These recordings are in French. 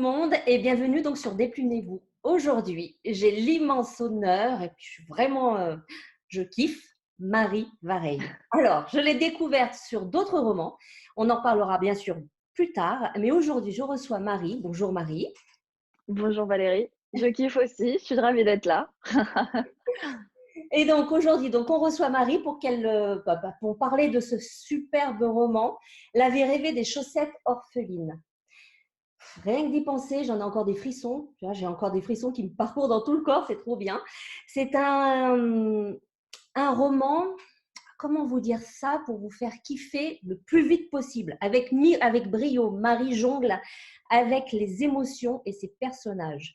monde et bienvenue donc sur Déplumez-vous. Aujourd'hui, j'ai l'immense honneur et puis je suis vraiment, je kiffe, Marie Vareille. Alors, je l'ai découverte sur d'autres romans. On en parlera bien sûr plus tard, mais aujourd'hui, je reçois Marie. Bonjour Marie. Bonjour Valérie, je kiffe aussi, je suis ravie d'être là. Et donc aujourd'hui, donc on reçoit Marie pour pour parler de ce superbe roman, La vie rêvée des chaussettes orphelines. Rien que d'y penser, j'en ai encore des frissons. Tu vois, j'ai encore des frissons qui me parcourent dans tout le corps, c'est trop bien. C'est un roman, comment vous dire ça pour vous faire kiffer le plus vite possible. Avec brio, Marie jongle avec les émotions et ses personnages.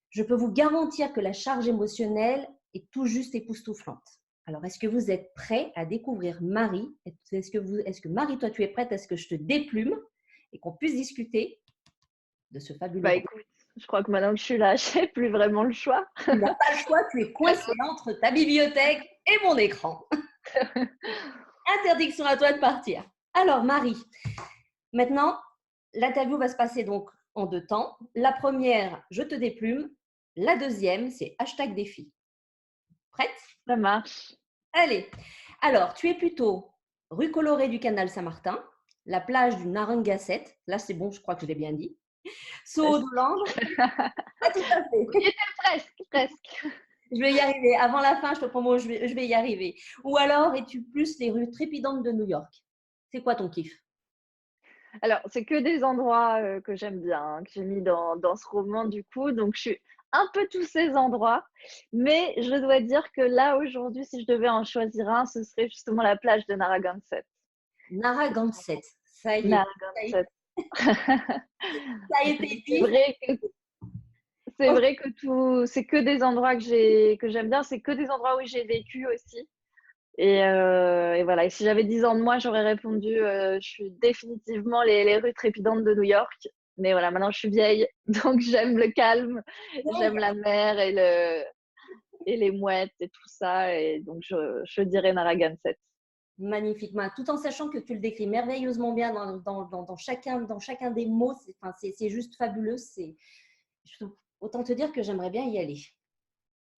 Je peux vous garantir que la charge émotionnelle est tout juste époustouflante. Alors, est-ce que vous êtes prêts à découvrir Marie? Est-ce que Marie, toi, tu es prête à ce que je te déplume et qu'on puisse discuter de ce fabuleux Bah roman? écoute, je crois que maintenant que je suis là, j'ai plus vraiment le choix. Tu n'as pas le choix, tu es coincé entre ta bibliothèque et mon écran. Interdiction à toi de partir. Alors, Marie, maintenant, l'interview va se passer donc en deux temps. La première, je te déplume. La deuxième, c'est hashtag défi. Prête? Ça marche. Allez. Alors, tu es plutôt rue Colorée du Canal Saint-Martin, la plage du Narragansett. Là, c'est bon, je crois que je l'ai bien dit. Saut Presque. d'Hollande. Pas tout à fait. On y était presque, presque. Je vais y arriver. Avant la fin, je te promets, je vais y arriver. Ou alors, es-tu plus les rues trépidantes de New York? C'est quoi ton kiff? Alors, c'est que des endroits que j'aime bien, hein, que j'ai mis dans ce roman du coup, donc je suis un peu tous ces endroits, mais je dois dire que là aujourd'hui, si je devais en choisir un, ce serait justement la plage de Narragansett. Narragansett. Ça y est. Ça y est, Narragansett. ça a été C'est dit. vrai que c'est Ok. vrai que c'est que des endroits que j'aime bien, c'est que des endroits où j'ai vécu aussi. Et voilà. Et si j'avais 10 ans de moi, j'aurais répondu, je suis définitivement les rues trépidantes de New York. Mais voilà, maintenant je suis vieille, donc j'aime le calme, j'aime la mer et les mouettes et tout ça. Et donc je dirais Narragansett. Magnifiquement, tout en sachant que tu le décris merveilleusement bien dans chacun des mots. C'est juste fabuleux. Autant te dire que j'aimerais bien y aller.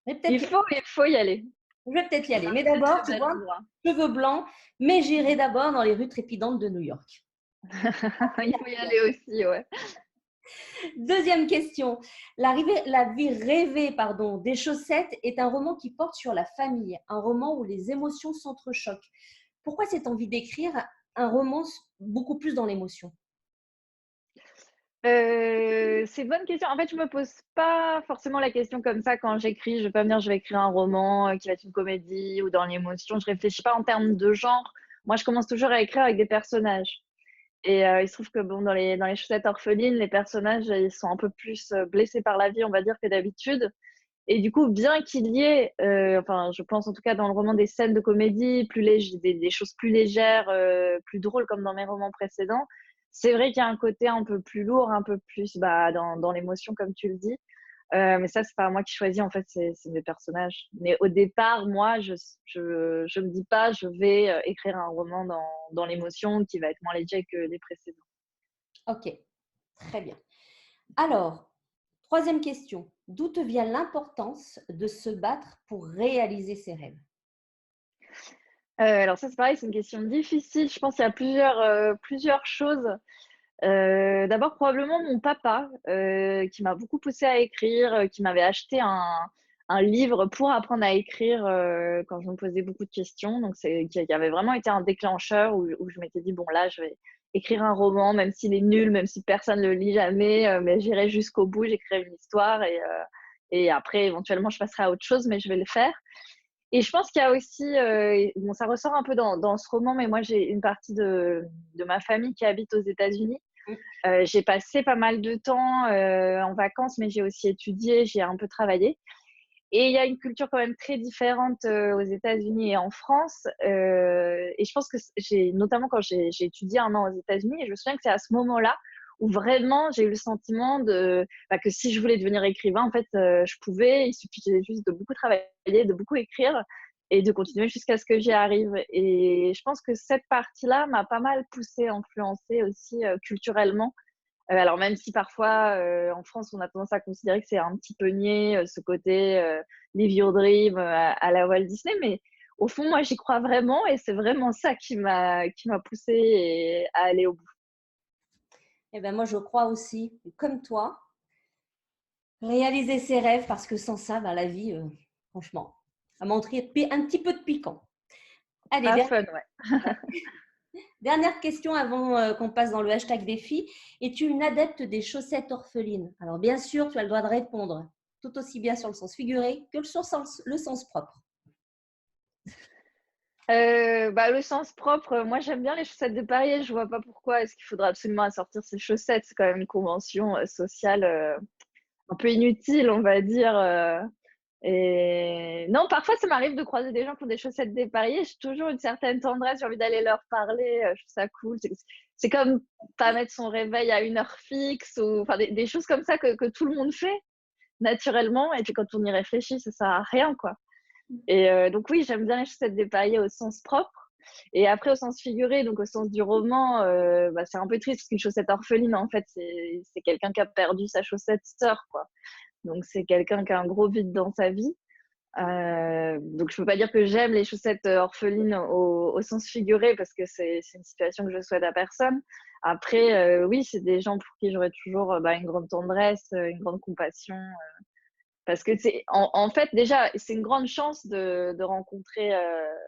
Mais peut-être Il faut y aller. Je vais peut-être y C'est aller. un Mais très d'abord, très tu bel vois, endroit. cheveux blancs, mais j'irai d'abord dans les rues trépidantes de New York. Il faut y aller aussi, ouais. Deuxième question. La vie rêvée, pardon, des chaussettes est un roman qui porte sur la famille, un roman où les émotions s'entrechoquent. Pourquoi cette envie d'écrire un roman beaucoup plus dans l'émotion? C'est une bonne question. En fait, je me pose pas forcément la question comme ça quand j'écris. Je vais pas me dire: «Je vais écrire un roman, qui va être une comédie ou dans l'émotion». Je réfléchis pas en termes de genre. Moi, je commence toujours à écrire avec des personnages et il se trouve que bon, dans les chaussettes orphelines, les personnages, ils sont un peu plus, blessés par la vie, on va dire, que d'habitude et du coup, bien qu'il y ait, enfin, je pense en tout cas dans le roman des scènes de comédie plus lég des choses plus légères, plus drôles comme dans mes romans précédents, c'est vrai qu'il y a un côté un peu plus lourd, un peu plus, bah, dans l'émotion comme tu le dis. Mais ça, c'est pas moi qui choisis en fait, c'est mes personnages. Mais au départ, moi, je me dis pas: «Je vais, écrire un roman dans l'émotion qui va être moins léger que les précédents». Ok, très bien. Alors, troisième question. D'où te vient l'importance de se battre pour réaliser ses rêves? Alors ça, c'est pareil, c'est une question difficile. Je pense qu'il y a plusieurs choses. D'abord probablement mon papa, qui m'a beaucoup poussée à écrire, qui m'avait acheté un livre pour apprendre à écrire, quand je me posais beaucoup de questions. Donc c'est qui avait vraiment été un déclencheur où je m'étais dit: «Bon là, je vais écrire un roman, même s'il est nul, même si personne ne le lit jamais, mais j'irai jusqu'au bout, j'écrirai une histoire et après éventuellement je passerai à autre chose, mais je vais le faire». Et je pense qu'il y a aussi, bon ça ressort un peu dans ce roman, mais moi j'ai une partie de ma famille qui habite aux États-Unis. J'ai passé pas mal de temps, en vacances, mais j'ai aussi étudié, j'ai un peu travaillé et il y a une culture quand même très différente, aux États-Unis et en France, et je pense que j'ai notamment quand j'ai étudié 1 an aux États-Unis et je me souviens que c'est à ce moment-là où vraiment j'ai eu le sentiment que si je voulais devenir écrivain, en fait, je pouvais. Il suffisait juste de beaucoup travailler, de beaucoup écrire et de continuer jusqu'à ce que j'y arrive et je pense que cette partie-là m'a pas mal poussée, influencée aussi, culturellement Alors même si parfois, en France, on a tendance à considérer que c'est un petit peu niais, ce côté, live your dream, à la Walt Disney, mais au fond, moi, j'y crois vraiment et c'est vraiment ça qui m'a poussée à aller au bout. Eh ben moi, je crois aussi, comme toi, réaliser ses rêves parce que sans ça, ben, la vie, franchement, à montrer un petit peu de piquant. Allez, Pas fun, ouais. dernière question avant qu'on passe dans le hashtag défi. Es-tu une adepte des chaussettes orphelines? Alors, bien sûr, tu as le droit de répondre tout aussi bien sur le sens figuré que sur le sens propre. Le sens propre, moi j'aime bien les chaussettes de Paris, je vois pas pourquoi est-ce qu'il faudra absolument assortir ces chaussettes. C'est quand même une convention, sociale, un peu inutile, on va dire, et non, parfois ça m'arrive de croiser des gens qui ont des chaussettes dépareillées, j'ai toujours une certaine tendresse, j'ai envie d'aller leur parler, je trouve ça cool. C'est comme pas mettre son réveil à une heure fixe ou enfin des choses comme ça que tout le monde fait naturellement et puis quand on y réfléchit, ça sert à rien, quoi. Et donc oui, j'aime bien les chaussettes dépareillées au sens propre et après au sens figuré, donc au sens du roman, c'est un peu triste parce qu'une chaussette orpheline, en fait, c'est quelqu'un qui a perdu sa chaussette sœur, quoi. Donc c'est quelqu'un qui a un gros vide dans sa vie. Donc je peux pas dire que j'aime les chaussettes, orphelines au sens figuré parce que c'est une situation que je souhaite à personne. Après, oui, c'est des gens pour qui j'aurais toujours, une grande tendresse, une grande compassion, parce que c'est en fait déjà c'est une grande chance de rencontrer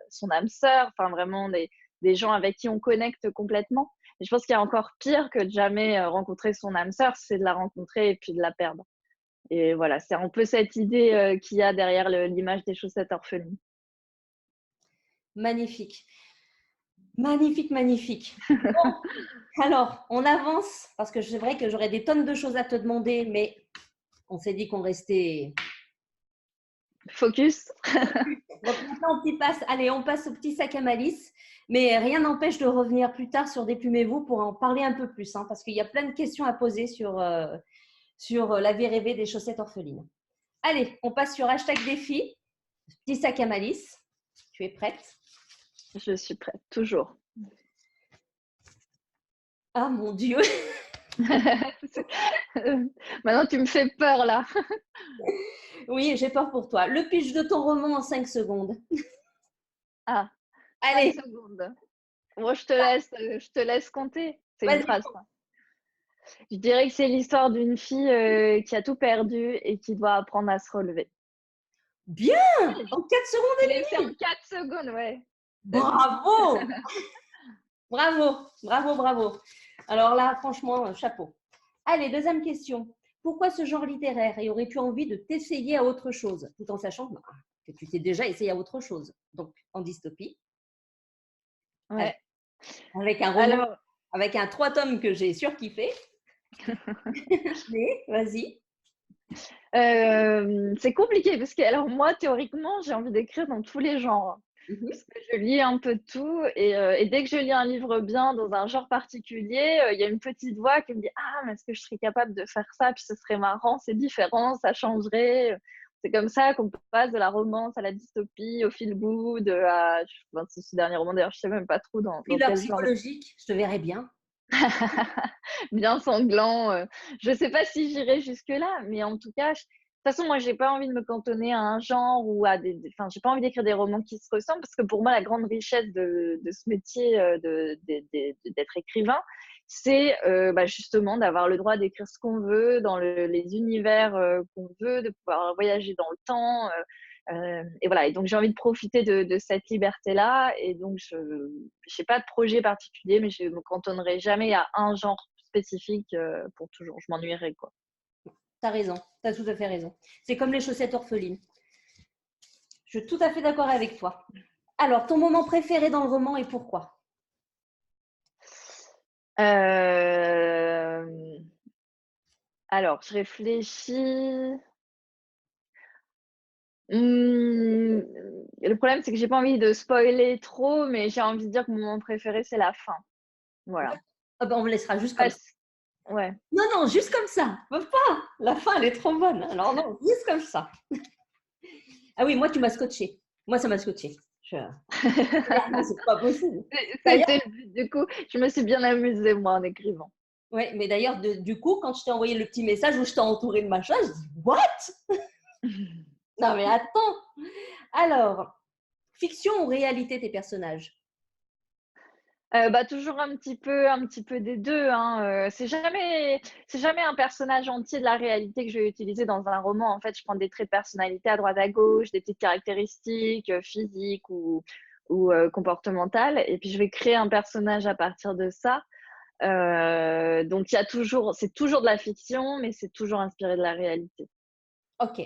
son âme sœur, enfin vraiment des gens avec qui on connecte complètement. Et je pense qu'il y a encore pire que de jamais rencontrer son âme sœur, c'est de la rencontrer et puis de la perdre. Et voilà, c'est un peu cette idée qu'il y a derrière l'image des chaussettes orphelines. Magnifique. Magnifique, magnifique. Bon, alors, on avance parce que c'est vrai que j'aurais des tonnes de choses à te demander, mais on s'est dit qu'on restait. Focus. Donc maintenant, allez, on passe au petit sac à malice, mais rien n'empêche de revenir plus tard sur Déplumez-vous pour en parler un peu plus, hein, parce qu'il y a plein de questions à poser sur la vie rêvée des chaussettes orphelines. Allez, on passe sur hashtag défi, petit sac à malice. Tu es prête? Je suis prête, toujours. Ah mon Dieu! Maintenant, tu me fais peur là. Oui, j'ai peur pour toi. Le pitch de ton roman en 5 secondes. Ah, 5 Allez, secondes. Bon, je te laisse compter. C'est une vas-y. phrase, quoi. Je dirais que c'est l'histoire d'une fille qui a tout perdu et qui doit apprendre à se relever. Bien! En 4 secondes Je et l'ai fait en demie! 4 secondes, ouais. T'as vu? Bravo! Bravo, bravo, bravo. Alors là, franchement, chapeau. Allez, deuxième question. Pourquoi ce genre littéraire et aurais-tu envie de t'essayer à autre chose, tout en sachant que tu t'es déjà essayé à autre chose, donc en dystopie, Ouais. avec un roman, Alors, avec un 3 tomes que j'ai surkiffé. Mais vas-y. c'est compliqué parce que, alors moi, théoriquement, j'ai envie d'écrire dans tous les genres. Mhm. Parce que je lis un peu de tout et dès que je lis un livre bien dans un genre particulier, il y a une petite voix qui me dit: «Ah, mais est-ce que je serais capable de faire ça? Puis ce serait marrant, c'est différent, ça changerait». C'est comme ça qu'on passe de la romance à la dystopie, au feel good, ce dernier roman d'ailleurs, je sais même pas trop dans Thriller quel genre. psychologique, je te verrais bien. Bien sanglant. Je sais pas si j'irai jusque-là, mais en tout cas, de toute façon, moi, j'ai pas envie de me cantonner à un genre ou à enfin, j'ai pas envie d'écrire des romans qui se ressemblent parce que pour moi, la grande richesse de ce métier, d'être écrivain, c'est justement d'avoir le droit d'écrire ce qu'on veut dans les univers qu'on veut, de pouvoir voyager dans le temps. Et voilà. Et donc, j'ai envie de profiter de cette liberté-là. Et donc, je n'ai pas de projet particulier, mais je ne me cantonnerai jamais à un genre spécifique pour toujours. Je m'ennuierais, quoi. Tu as raison, tu as tout à fait raison. C'est comme les chaussettes orphelines. Je suis tout à fait d'accord avec toi. Alors, ton moment préféré dans le roman et pourquoi? Euh, Alors, je réfléchis. Le problème, c'est que j'ai pas envie de spoiler trop, mais j'ai envie de dire que mon moment préféré, c'est la fin. Voilà. Ah ben, on me laissera juste comme ça. Parce... Ouais. Non, non, juste comme ça. Faut pas. La fin, elle est trop bonne. Alors non, juste comme ça. Ah oui, moi, tu m'as scotché. Moi, ça m'a scotché. C'est pas possible. D'ailleurs, C'était le but. Du coup, je me suis bien amusée, moi, en écrivant. Ouais, mais d'ailleurs, du coup, quand je t'ai envoyé le petit message où je t'ai entouré de machin, je dis what? Non, mais attends. Alors, fiction ou réalité tes personnages? Bah, toujours un petit peu des 2, hein, c'est jamais un personnage entier de la réalité que je vais utiliser dans un roman. En fait, je prends des traits de personnalité à droite à gauche, des petites caractéristiques, physiques ou comportementales et puis je vais créer un personnage à partir de ça. Donc il y a toujours c'est toujours de la fiction, mais c'est toujours inspiré de la réalité. Ok.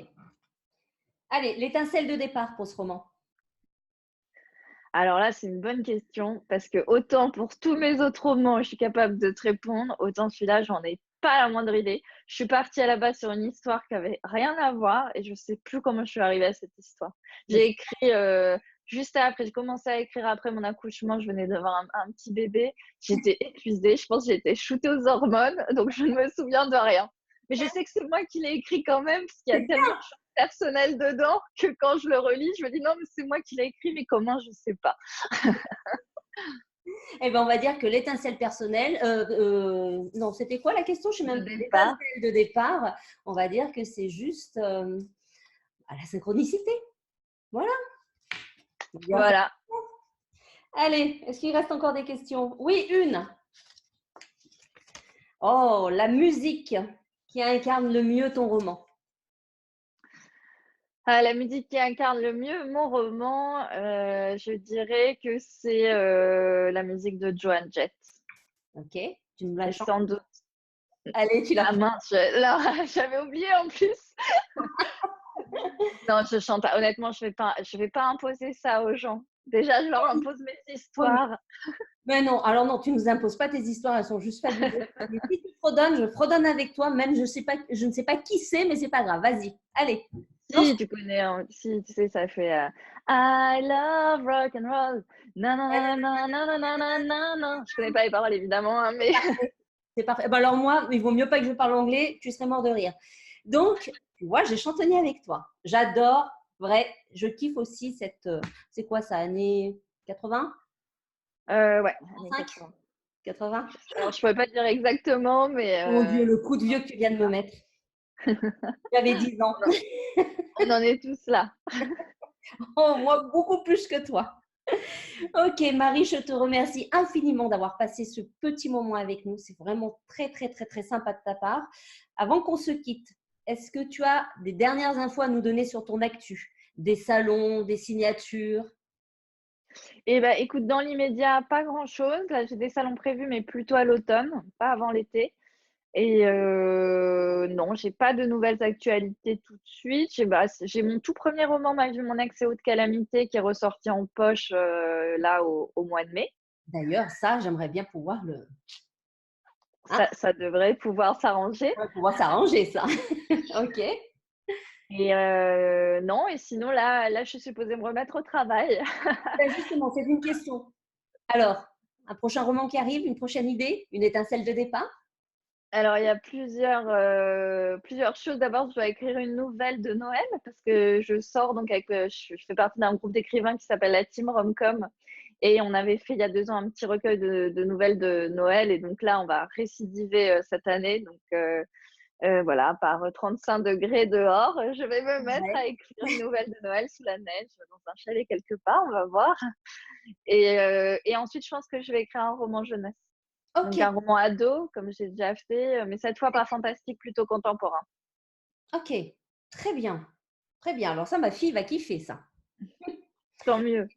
Allez, l'étincelle de départ pour ce roman. Alors là, c'est une bonne question parce que autant pour tous mes autres romans, je suis capable de te répondre, autant celui-là, j'en ai pas la moindre idée. Je suis partie à la base sur une histoire qui avait rien à voir et je sais plus comment je suis arrivée à cette histoire. Mais J'ai écrit juste après, j'ai commencé à écrire après mon accouchement, je venais d'avoir un petit bébé, j'étais épuisée, je pense que j'étais shootée aux hormones, donc je ne me souviens de rien. Mais je sais que c'est moi qui l'ai écrit quand même, parce qu'il y a c'est tellement de choses personnelles dedans que quand je le relis, je me dis non, mais c'est moi qui l'ai écrit, mais comment, je sais pas. Eh ben, on va dire que l'étincelle personnelle, non, c'était quoi la question? Je sais même De pas. départ. L'étincelle de départ, on va dire que c'est juste à la synchronicité. Voilà. Bien fait. Voilà. Allez, est-ce qu'il reste encore des questions? Oui, une. Oh, la musique qui incarne le mieux ton roman. Ah, la musique qui incarne le mieux mon roman, je dirais que c'est la musique de Joan Jett. Ok, tu me la Et chantes. sans doute. Allez, tu la Ah chantes. mince, là, j'avais oublié en plus. Non, je chante pas. Honnêtement, je vais pas imposer ça aux gens. Déjà, je leur impose mes Ouais, histoires. mais non, alors non, tu ne nous imposes pas tes histoires, elles sont juste fabuleuses. Mais si tu fredonnes, je fredonne avec toi, même je ne sais pas qui c'est, mais c'est pas grave. Vas-y, allez. Lance. Si, tu connais, hein, si, tu sais, ça fait I love rock and roll. Nanana, nanana, nanana. Je connais pas les paroles évidemment, hein, mais C'est parfait. Ben alors moi, il vaut mieux pas que je parle anglais, tu serais mort de rire. Donc, tu vois, j'ai chantonné avec toi. J'adore, vrai, je kiffe aussi cette, c'est quoi ça, années 80? ouais, années 5? 80. 80? Alors, je pourrais pas te dire exactement, mais Mon Dieu, le coup de vieux que tu viens de me mettre. J'avais 10 ans. on en est tous là. Oh, moi, beaucoup plus que toi. Ok, Marie, je te remercie infiniment d'avoir passé ce petit moment avec nous. C'est vraiment très, très, très, très sympa de ta part. Avant qu'on se quitte, est-ce que tu as des dernières infos à nous donner sur ton actu? Des salons, des signatures? Et bah, écoute, dans l'immédiat, pas grand-chose. Là, j'ai des salons prévus, mais plutôt à l'automne, pas avant l'été. Et non, j'ai pas de nouvelles actualités tout de suite. J'ai mon tout premier roman, Ma vie, mon ex et haute calamité, qui est ressorti en poche là au mois de mai. D'ailleurs, ça, j'aimerais bien pouvoir hein, Ça devrait pouvoir s'arranger. pouvoir s'arranger, ça. Ok. Et non, et sinon là, je suis supposée me remettre au travail. Ben justement, c'est une question. Alors, un prochain roman qui arrive, une prochaine idée, une étincelle de départ? Alors, il y a plusieurs choses. D'abord, je dois écrire une nouvelle de Noël parce que je sors donc avec, je fais partie d'un groupe d'écrivains qui s'appelle la Team Romcom et on avait fait il y a 2 ans un petit recueil de nouvelles de Noël et donc là, on va récidiver cette année. Donc voilà, par 35 degrés dehors, je vais me mettre Ouais. à écrire une nouvelle de Noël sous la neige dans un chalet quelque part, on va voir. Et ensuite, je pense que je vais écrire un roman jeunesse. Ok, Donc un roman ado, comme j'ai déjà fait, mais cette fois pas fantastique, plutôt contemporain. ok. Très bien. Très bien. Alors ça, ma fille va kiffer ça. Tant mieux.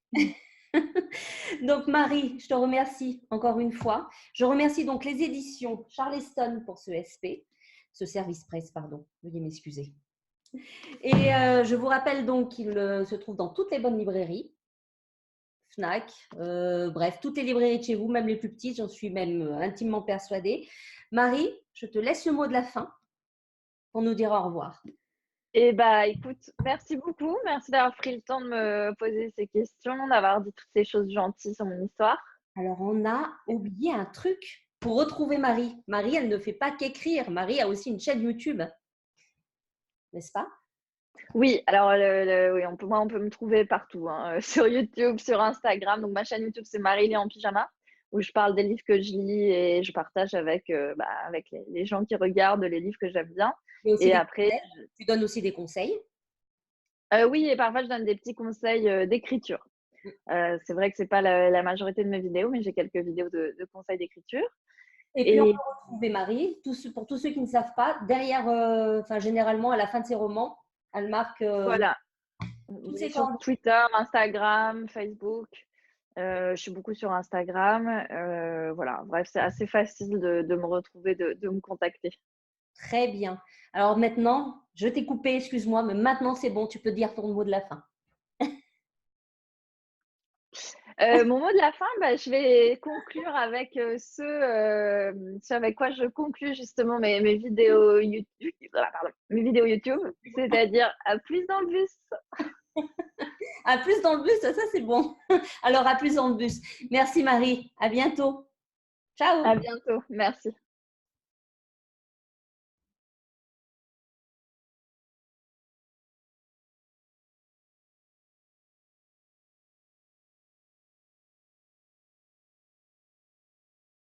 Donc Marie, je te remercie encore une fois. Je remercie donc les éditions Charleston pour ce SP, ce service presse, pardon. Veuillez m'excuser. Et je vous rappelle donc qu'il se trouve dans toutes les bonnes librairies, Fnac, bref, toutes les librairies de chez vous, même les plus petites, j'en suis même intimement persuadée. Marie, je te laisse le mot de la fin pour nous dire au revoir. Et bah écoute, merci beaucoup. Merci d'avoir pris le temps de me poser ces questions, d'avoir dit toutes ces choses gentilles sur mon histoire. Alors, on a oublié un truc pour retrouver Marie. Marie, elle ne fait pas qu'écrire. Marie a aussi une chaîne YouTube, n'est-ce pas? Oui, alors oui, on peut me trouver partout, hein, sur YouTube, sur Instagram. Donc ma chaîne YouTube, c'est Marie-Lé en pyjama. où je parle des livres que je lis et je partage avec les gens qui regardent les livres que j'aime bien. Et aussi Et des après, conseils. Tu donnes aussi des conseils. oui, et parfois je donne des petits conseils d'écriture. Mm. C'est vrai que c'est pas la majorité de mes vidéos, mais j'ai quelques vidéos de conseils d'écriture. Et puis, on peut Et retrouver Marie, pour tous ceux qui ne savent pas, derrière, généralement, à la fin de ses romans, elle marque voilà, toutes oui, ses sur coordonnées. Twitter, Instagram, Facebook. Je suis beaucoup sur Instagram. Voilà, bref, c'est assez facile de me retrouver, de me contacter. Très bien. Alors maintenant, je t'ai coupé, excuse-moi, mais maintenant c'est bon, tu peux dire ton mot de la fin. Mon mot de la fin, bah, je vais conclure avec ce avec quoi je conclus justement mes vidéos YouTube, pardon, mes vidéos YouTube, c'est-à-dire à plus dans le bus. À plus dans le bus, ça c'est bon. Alors à plus dans le bus. Merci Marie, à bientôt. À Ciao. bientôt, merci.